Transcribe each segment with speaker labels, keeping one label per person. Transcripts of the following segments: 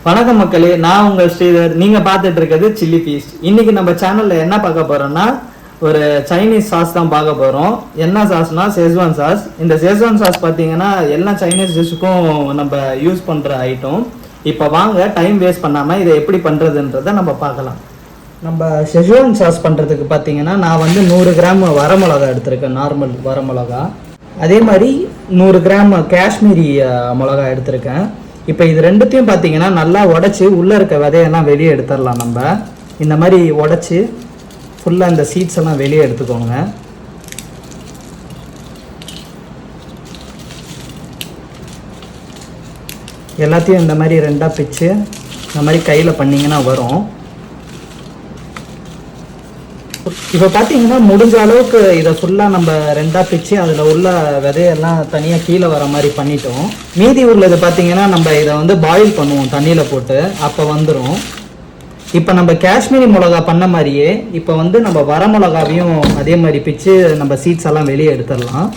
Speaker 1: வணக்கம் மக்களே, நான் உங்கள் ஸ்ரீதர். நீங்க பார்த்துட்டு இருக்கிறது சில்லி பீஸ். இன்னைக்கு நம்ம சேனல்ல என்ன பார்க்க போறோம்னா ஒரு சைனீஸ் சாஸ் தான் பார்க்க போறோம். என்ன சாஸ்னா ஷெஸ்வான் சாஸ். இந்த ஷெஸ்வான் சாஸ் பார்த்தீங்கன்னா எல்லா சைனீஸ் டிஷ்ஷுக்கும் நம்ம யூஸ் பண்ற ஐட்டம். இப்போ வாங்க டைம் வேஸ்ட் பண்ணாம இதை எப்படி பண்றதுன்றதை நம்ம பார்க்கலாம். நம்ம ஷெஸ்வான் சாஸ் பண்ணுறதுக்கு பார்த்தீங்கன்னா நான் வந்து 100 கிராம் வரமிளகா எடுத்திருக்கேன், நார்மல் வரமிளகா. அதே மாதிரி 100 கிராம் காஷ்மீரி மிளகா எடுத்திருக்கேன். இப்போ இது ரெண்டுத்தையும் பார்த்தீங்கன்னா நல்லா உடச்சி உள்ளே இருக்க விதையெல்லாம் வெளியே எடுத்துடலாம். நம்ம இந்த மாதிரி உடச்சி ஃபுல்லாக இந்த சீட்ஸ் எல்லாம் வெளியே எடுத்துக்கோங்க. எல்லாத்தையும் இந்த மாதிரி ரெண்டாக பிச்சு இந்த மாதிரி கையில் பண்ணிங்கன்னா வரும். இப்போ பார்த்தீங்கன்னா முடிஞ்ச அளவுக்கு இதை ஃபுல்லாக நம்ம ரெண்டாக பிச்சு அதில் உள்ள விதையெல்லாம் தனியாக கீழே வர மாதிரி பண்ணிட்டோம். மீதி உள்ளது பார்த்தீங்கன்னா நம்ம இதை வந்து பாயில் பண்ணுவோம் தண்ணியில் போட்டு, அப்போ வந்துடும். இப்போ நம்ம காஷ்மீரி மிளகா பண்ண மாதிரியே இப்போ வந்து நம்ம வர மிளகாவையும் அதே மாதிரி பிச்சு நம்ம சீட்ஸ் எல்லாம் வெளியே எடுத்துடலாம்.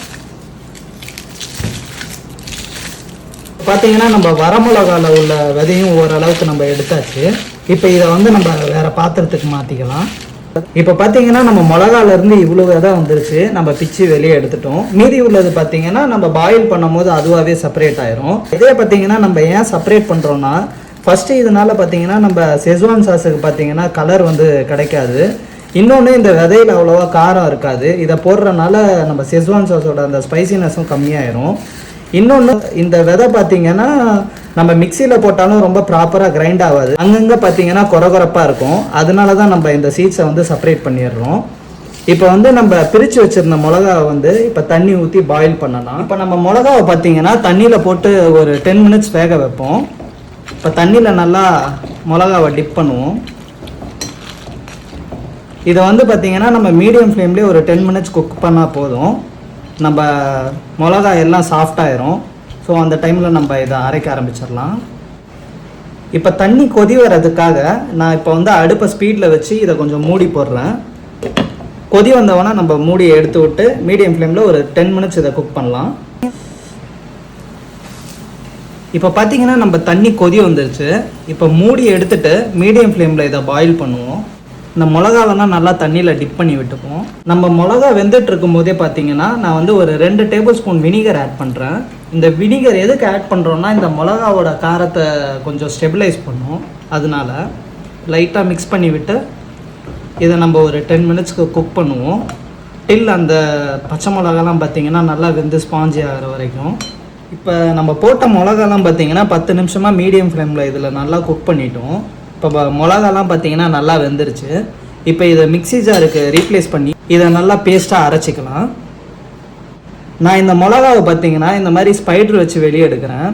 Speaker 1: பார்த்தீங்கன்னா நம்ம வர மிளகாவில் உள்ள விதையும் ஓரளவுக்கு நம்ம எடுத்தாச்சு. இப்போ இதை வந்து நம்ம வேறு பாத்திரத்துக்கு மாற்றிக்கலாம். இப்போ பார்த்தீங்கன்னா நம்ம மிளகாலேருந்து இவ்வளோ விதை வந்துருச்சு, நம்ம பிச்சு வெளியே எடுத்துட்டோம். மீதி உள்ளது பார்த்தீங்கன்னா நம்ம பாயில் பண்ணும் போது அதுவாகவே செப்பரேட் ஆயிரும். இதே பார்த்தீங்கன்னா நம்ம ஏன் செப்பரேட் பண்ணுறோன்னா, ஃபஸ்ட்டு இதனால பார்த்தீங்கன்னா நம்ம ஷெஸ்வான் சாஸுக்கு பார்த்தீங்கன்னா கலர் வந்து கிடைக்காது. இன்னொன்று இந்த விதையில் அவ்வளோவா காரம் இருக்காது. இதை போடுறதுனால நம்ம ஷெஸ்வான் சாஸோட அந்த ஸ்பைசினஸும் கம்மியாயிரும். இன்னொன்று இந்த விதை பார்த்தீங்கன்னா நம்ம மிக்சியில் போட்டாலும் ரொம்ப ப்ராப்பராக கிரைண்ட் ஆகாது, அங்கங்கே பார்த்தீங்கன்னா கொரகொரப்பாக இருக்கும். அதனால தான் நம்ம இந்த சீட்ஸை வந்து செப்பரேட் பண்ணிடுறோம். இப்போ வந்து நம்ம பிரித்து வச்சுருந்த மிளகாவை வந்து இப்போ தண்ணி ஊற்றி பாயில் பண்ணலாம். இப்போ நம்ம மிளகாவை பார்த்தீங்கன்னா தண்ணியில் போட்டு ஒரு 10 மினிட்ஸ் வேக வைப்போம். இப்போ தண்ணியில் நல்லா மிளகாவை டிப் பண்ணுவோம். இதை வந்து பார்த்தீங்கன்னா நம்ம மீடியம் ஃப்ளேம்லேயே ஒரு 10 மினிட்ஸ் குக் பண்ணால் போதும். நம்ம மிளகா எல்லாம் சாஃப்டாயிரும். ஸோ அந்த டைமில் நம்ம இதை அரைக்க ஆரம்பிச்சிடலாம். இப்போ தண்ணி கொதி வர்றதுக்காக நான் இப்போ வந்து அடுப்பை ஸ்பீடில் வச்சு இதை கொஞ்சம் மூடி போடுறேன். கொதி வந்தவொடனே நம்ம மூடியை எடுத்து விட்டு மீடியம் ஃப்ளேமில் ஒரு 10 மினிட்ஸ் இதை குக் பண்ணலாம். இப்போ பார்த்தீங்கன்னா நம்ம தண்ணி கொதி வந்துருச்சு. இப்போ மூடி எடுத்துட்டு மீடியம் ஃப்ளேமில் இதை பாயில் பண்ணுவோம். இந்த மிளகாவெல்லாம் நல்லா தண்ணியில் டிப் பண்ணி விட்டுப்போம். நம்ம மிளகா வெந்துட்டு இருக்கும் போதே பார்த்தீங்கன்னா நான் வந்து ஒரு 2 டேபிள் ஸ்பூன் வினிகர் ஆட் பண்ணுறேன். இந்த வினிகர் எதுக்கு ஆட் பண்ணுறோன்னா இந்த மிளகாவோட காரத்தை கொஞ்சம் ஸ்டெபிலைஸ் பண்ணும். அதனால லைட்டாக மிக்ஸ் பண்ணி விட்டு இதை நம்ம ஒரு 10 மினிட்ஸ்க்கு குக் பண்ணுவோம். டில் அந்த பச்சை மிளகாலாம் பார்த்தீங்கன்னா நல்லா வெந்து ஸ்பாஞ்சி ஆகிற வரைக்கும். இப்போ நம்ம போட்ட மிளகாலாம் பார்த்தீங்கன்னா 10 நிமிஷமாக மீடியம் ஃப்ளேமில் இதில் நல்லா குக் பண்ணிட்டோம். இப்போ மிளகாலாம் பார்த்தீங்கன்னா நல்லா வெந்துருச்சு. இப்போ இதை மிக்ஸி ஜாருக்கு ரீப்ளேஸ் பண்ணி இதை நல்லா பேஸ்ட்டாக அரைச்சிக்கலாம். நான் இந்த மிளகாவை பார்த்தீங்கன்னா இந்த மாதிரி ஸ்பைடர் வச்சு வெளியே எடுக்கிறேன்.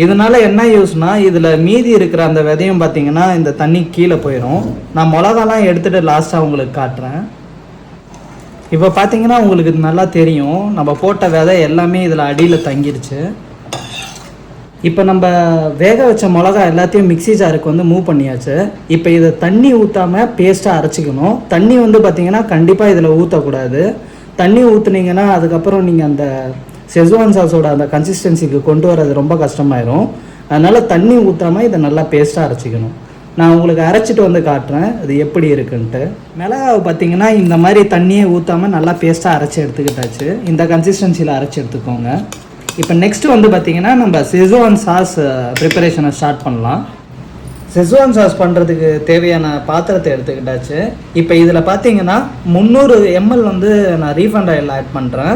Speaker 1: இதனால என்ன யூஸ்னால் இதில் மீதி இருக்கிற அந்த விதையும் பார்த்தீங்கன்னா இந்த தண்ணி கீழே போயிடும். நான் மிளகாலாம் எடுத்துகிட்டு லாஸ்ட்டாக உங்களுக்கு காட்டுறேன். இப்போ பார்த்தீங்கன்னா உங்களுக்கு இது நல்லா தெரியும், நம்ம போட்ட விதை எல்லாமே இதில் அடியில் தங்கிடுச்சு. இப்போ நம்ம வேக வச்ச மிளகா எல்லாத்தையும் மிக்ஸி ஜாருக்கு வந்து மூவ் பண்ணியாச்சு. இப்போ இதை தண்ணி ஊற்றாமல் பேஸ்ட்டாக அரைச்சிக்கணும். தண்ணி வந்து பார்த்திங்கன்னா கண்டிப்பாக இதில் ஊற்றக்கூடாது. தண்ணி ஊற்றுனீங்கன்னா அதுக்கப்புறம் நீங்கள் அந்த ஷெஸ்வான் சாஸோட அந்த கன்சிஸ்டன்சிக்கு கொண்டு வரது ரொம்ப கஷ்டமாயிரும். அதனால் தண்ணி ஊற்றாமல் இதை நல்லா பேஸ்ட்டாக அரைச்சிக்கணும். நான் உங்களுக்கு அரைச்சிட்டு வந்து காட்டுறேன் அது எப்படி இருக்குன்ட்டு. மிளகாவை பார்த்திங்கன்னா இந்த மாதிரி தண்ணியே ஊற்றாமல் நல்லா பேஸ்ட்டாக அரைச்சி எடுத்துக்கிட்டாச்சு. இந்த கன்சிஸ்டன்சியில் அரைச்சி எடுத்துக்கோங்க. இப்போ நெக்ஸ்ட்டு வந்து பார்த்திங்கன்னா நம்ம ஷெஸ்வான் சாஸ் ப்ரிப்பரேஷனை ஸ்டார்ட் பண்ணலாம். ஷெஸ்வான் சாஸ் பண்ணுறதுக்கு தேவையான பாத்திரத்தை எடுத்துக்கிட்டாச்சு. இப்போ இதில் பார்த்தீங்கன்னா 300 ml வந்து நான் ரீஃபண்ட் ஆயில் ஆட் பண்ணுறேன்.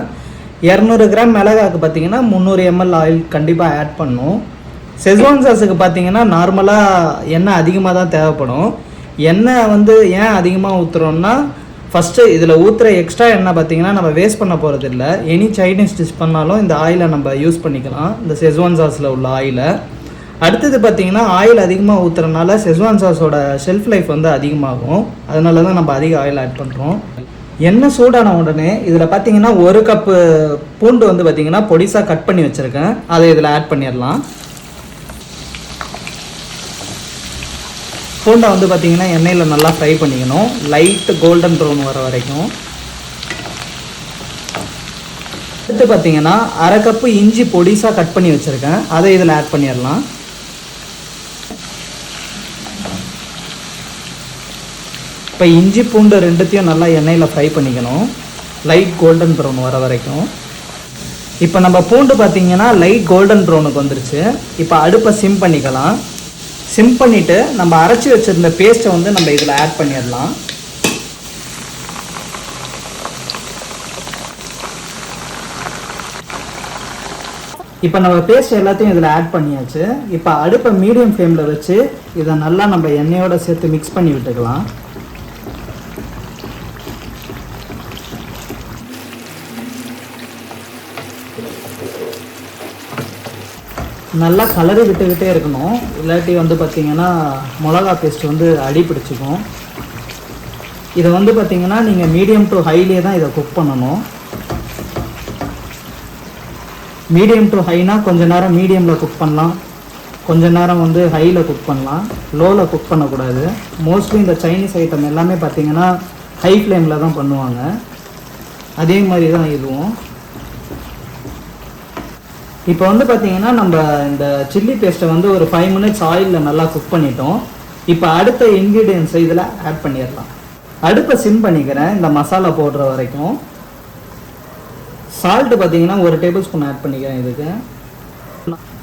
Speaker 1: 200 கிராம் மிளகாக்கு பார்த்தீங்கன்னா 300 ml ஆயில் கண்டிப்பாக ஆட் பண்ணும். ஷெஸ்வான் சாஸுக்கு பார்த்தீங்கன்னா நார்மலாக எண்ணெய் அதிகமாக தான் தேவைப்படும். எண்ணெய் வந்து ஏன் அதிகமாக ஊற்றுறோன்னா, ஃபஸ்ட்டு இதில் ஊற்றுற எக்ஸ்ட்ரா எண்ணெய் பார்த்தீங்கன்னா நம்ம வேஸ்ட் பண்ண போகிறது இல்லை. எனி சைனீஸ் டிஷ் பண்ணாலும் இந்த ஆயிலை நம்ம யூஸ் பண்ணிக்கலாம், இந்த ஷெஸ்வான் சாஸில் உள்ள ஆயிலை. அடுத்தது பார்த்தீங்கன்னா ஆயில் அதிகமாக ஊற்றுறதுனால ஷெஸ்வான் சாஸோட ஷெல்ஃப் லைஃப் வந்து அதிகமாகும். அதனால தான் நம்ம அதிக ஆயில் ஆட் பண்ணுறோம். எண்ணெய் சூடான உடனே இதில் பார்த்தீங்கன்னா 1 கப்பு பூண்டு வந்து பார்த்தீங்கன்னா பொடிசாக கட் பண்ணி வச்சுருக்கேன், அதை இதில் ஆட் பண்ணிடலாம். பூண்டை வந்து பார்த்திங்கன்னா எண்ணெயில் நல்லா ஃப்ரை பண்ணிக்கணும், லைட் கோல்டன் ப்ரௌன் வர வரைக்கும். அடுத்து பார்த்தீங்கன்னா 1/2 கப்பு இஞ்சி பொடிசாக கட் பண்ணி வச்சுருக்கேன், அதை இதில் ஆட் பண்ணிடலாம். இப்போ இஞ்சி பூண்டு ரெண்டுத்தையும் நல்லா எண்ணெயில் ஃப்ரை பண்ணிக்கணும், லைட் கோல்டன் ப்ரௌன் வர வரைக்கும். இப்போ நம்ம பூண்டு பார்த்திங்கன்னா லைட் கோல்டன் ப்ரௌனுக்கு வந்துருச்சு. இப்போ அடுப்பை சிம் பண்ணிக்கலாம். சிம் பண்ணிவிட்டு நம்ம அரைச்சி வச்சுருந்த பேஸ்ட்டை வந்து நம்ம இதில் ஆட் பண்ணிடலாம். இப்போ நம்ம பேஸ்ட் எல்லாத்தையும் இதில் ஆட் பண்ணியாச்சு. இப்போ அடுப்பை மீடியம் ஃப்ளேமில் வச்சு இதை நல்லா நம்ம எண்ணெயோடு சேர்த்து மிக்ஸ் பண்ணி விட்டுக்கலாம். நல்லா கலரி விட்டுக்கிட்டே இருக்கணும், இல்லாட்டி வந்து பார்த்திங்கன்னா மிளகா பேஸ்ட் வந்து அடி பிடிச்சிக்கும். இதை வந்து பார்த்திங்கன்னா நீங்கள் மீடியம் டு ஹைலே தான் இதை குக் பண்ணணும். மீடியம் டு ஹைனா கொஞ்ச நேரம் மீடியமில் குக் பண்ணலாம், கொஞ்ச நேரம் வந்து ஹையில் குக் பண்ணலாம், லோவில் குக் பண்ணக்கூடாது. மோஸ்ட்லி இந்த சைனீஸ் ஐட்டம் எல்லாமே பார்த்திங்கன்னா ஹை ஃப்ளேமில் தான் பண்ணுவாங்க. அதே மாதிரி தான் இதுவும். இப்போ வந்து பார்த்திங்கன்னா நம்ம இந்த சில்லி பேஸ்ட்டை வந்து ஒரு 5 minutes ஆயிலில் நல்லா குக் பண்ணிட்டோம். இப்போ அடுத்த இன்க்ரீடியன்ஸை இதில் ஆட் பண்ணிடலாம். அடுப்பை சிம் பண்ணிக்கிறேன் இந்த மசாலா போடுற வரைக்கும். சால்ட்டு பார்த்தீங்கன்னா 1 டேபிள் ஸ்பூன் ஆட் பண்ணிக்கிறேன். இதுக்கு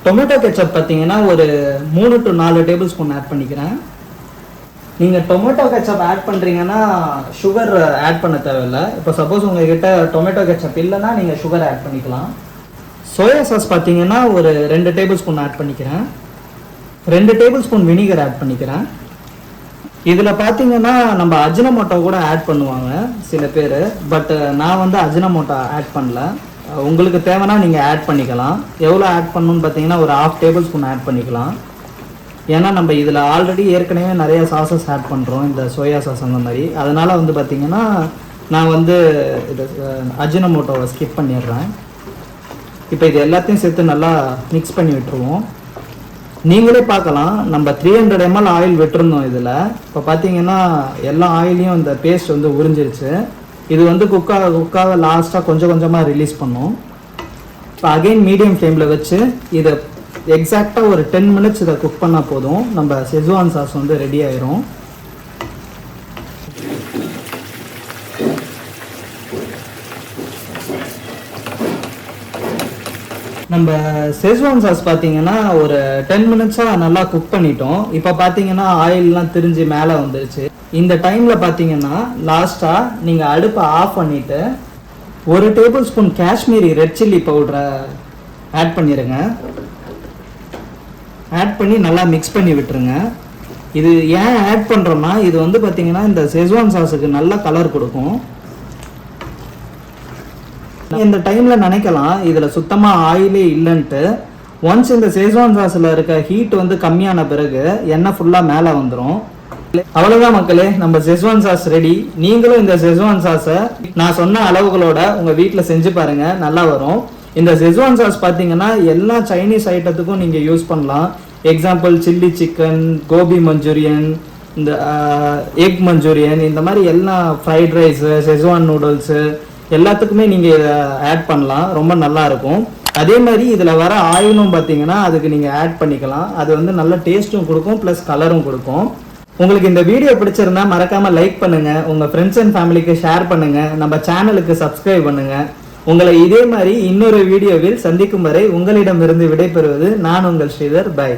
Speaker 1: டொமேட்டோ கெச்சப் பார்த்தீங்கன்னா ஒரு 3 to 4 டேபிள் ஸ்பூன் ஆட் பண்ணிக்கிறேன். நீங்கள் டொமேட்டோ கெச்சப் ஆட் பண்ணுறீங்கன்னா சுகர் ஆட் பண்ண தேவையில்லை. இப்போ சப்போஸ் உங்கள்கிட்ட டொமேட்டோ கெச்சப் இல்லைன்னா நீங்கள் சுகர் ஆட் பண்ணிக்கலாம். சோயா சாஸ் பார்த்தீங்கன்னா ஒரு 2 டேபிள் ஸ்பூன் ஆட் பண்ணிக்கிறேன். 2 டேபிள் ஸ்பூன் வினிகர் ஆட் பண்ணிக்கிறேன். இதில் பார்த்தீங்கன்னா நம்ம அஜினமோட்டோ கூட ஆட் பண்ணுவாங்க சில பேர், பட் நான் வந்து அஜினமோட்டோ ஆட் பண்ணல. உங்களுக்கு தேவைன்னா நீங்கள் ஆட் பண்ணிக்கலாம். எவ்வளோ ஆட் பண்ணணும்னு பார்த்தீங்கன்னா ஒரு 1/2 டேபிள் ஸ்பூன் ஆட் பண்ணிக்கலாம். ஏன்னா நம்ம இதில் ஆல்ரெடி ஏற்கனவே நிறைய சாசஸ் ஆட் பண்ணுறோம், இந்த சோயா சாஸ் அந்த மாதிரி. அதனால் வந்து பார்த்திங்கன்னா நான் வந்து இது அஜினமோட்டோவை ஸ்கிப் பண்ணிடுறேன். இப்போ இது எல்லாத்தையும் சேர்த்து நல்லா மிக்ஸ் பண்ணி விட்டுருவோம். நீங்களே பார்க்கலாம், நம்ம 300 ml ஆயில் விட்டுருந்தோம் இதில். இப்போ பார்த்தீங்கன்னா எல்லா ஆயிலையும் இந்த பேஸ்ட் வந்து உறிஞ்சிருச்சு. இது வந்து குக்காக லாஸ்ட்டாக கொஞ்சம் கொஞ்சமாக ரிலீஸ் பண்ணும். இப்போ அகெயின் மீடியம் ஃப்ளேமில் வச்சு இதை எக்ஸாக்டாக ஒரு 10 minutes இதை குக் பண்ணால் போதும். நம்ம செஜ்வான் சாஸ் வந்து ரெடி ஆயிரும். நம்ம செஜ்வான் சாஸ் பார்த்தீங்கன்னா ஒரு 10 minutes-ஆக நல்லா குக் பண்ணிட்டோம். இப்போ பார்த்தீங்கன்னா ஆயிலெலாம் திரிஞ்சு மேலே வந்துருச்சு. இந்த டைமில் பார்த்தீங்கன்னா லாஸ்ட்டாக நீங்கள் அடுப்பை ஆஃப் பண்ணிவிட்டு 1 table spoon Kashmiri red chilli பவுடரை ஆட் பண்ணிடுங்க. ஆட் பண்ணி நல்லா மிக்ஸ் பண்ணி விட்டுருங்க. இது ஏன் ஆட் பண்ணுறோன்னா இது வந்து பார்த்தீங்கன்னா இந்த செஜ்வான் சாஸுக்கு நல்ல கலர் கொடுக்கும். இந்த டைமில் நினைக்கலாம் இதில் சுத்தமாக ஆயிலே இல்லைன்ட்டு. ஒன்ஸ் இந்த செஜ்வான் சாஸில் இருக்க ஹீட் வந்து கம்மியான பிறகு எண்ணெய் ஃபுல்லாக மேலே வந்துடும். அவ்வளோதான் மக்களே, நம்ம செஜ்வான் சாஸ் ரெடி. நீங்களும் இந்த செஜ்வான் சாஸை நான் சொன்ன அளவுகளோட உங்கள் வீட்டில் செஞ்சு பாருங்கள், நல்லா வரும். இந்த செஜ்வான் சாஸ் பார்த்தீங்கன்னா எல்லா சைனீஸ் ஐட்டத்துக்கும் நீங்கள் யூஸ் பண்ணலாம். Example chilli chicken, gobi manchurian, இந்த எக் மஞ்சூரியன், இந்த மாதிரி எல்லா ஃப்ரைட் ரைஸு, செஜ்வான் நூடுல்ஸு எல்லாத்துக்குமே நீங்கள் இதை ஆட் பண்ணலாம். ரொம்ப நல்லா இருக்கும். அதே மாதிரி இதில் வர ஆயிலும் பார்த்தீங்கன்னா அதுக்கு நீங்கள் ஆட் பண்ணிக்கலாம். அது வந்து நல்ல டேஸ்ட்டும் கொடுக்கும், ப்ளஸ் கலரும் கொடுக்கும். உங்களுக்கு இந்த வீடியோ பிடிச்சிருந்தா மறக்காமல் லைக் பண்ணுங்கள், உங்கள் ஃப்ரெண்ட்ஸ் அண்ட் ஃபேமிலிக்கு ஷேர் பண்ணுங்கள், நம்ம சேனலுக்கு சப்ஸ்கிரைப் பண்ணுங்கள். உங்களை இதே மாதிரி இன்னொரு வீடியோவில் சந்திக்கும் வரை உங்களிடமிருந்து விடைபெறுவது நான் உங்கள் ஸ்ரீதர். பை.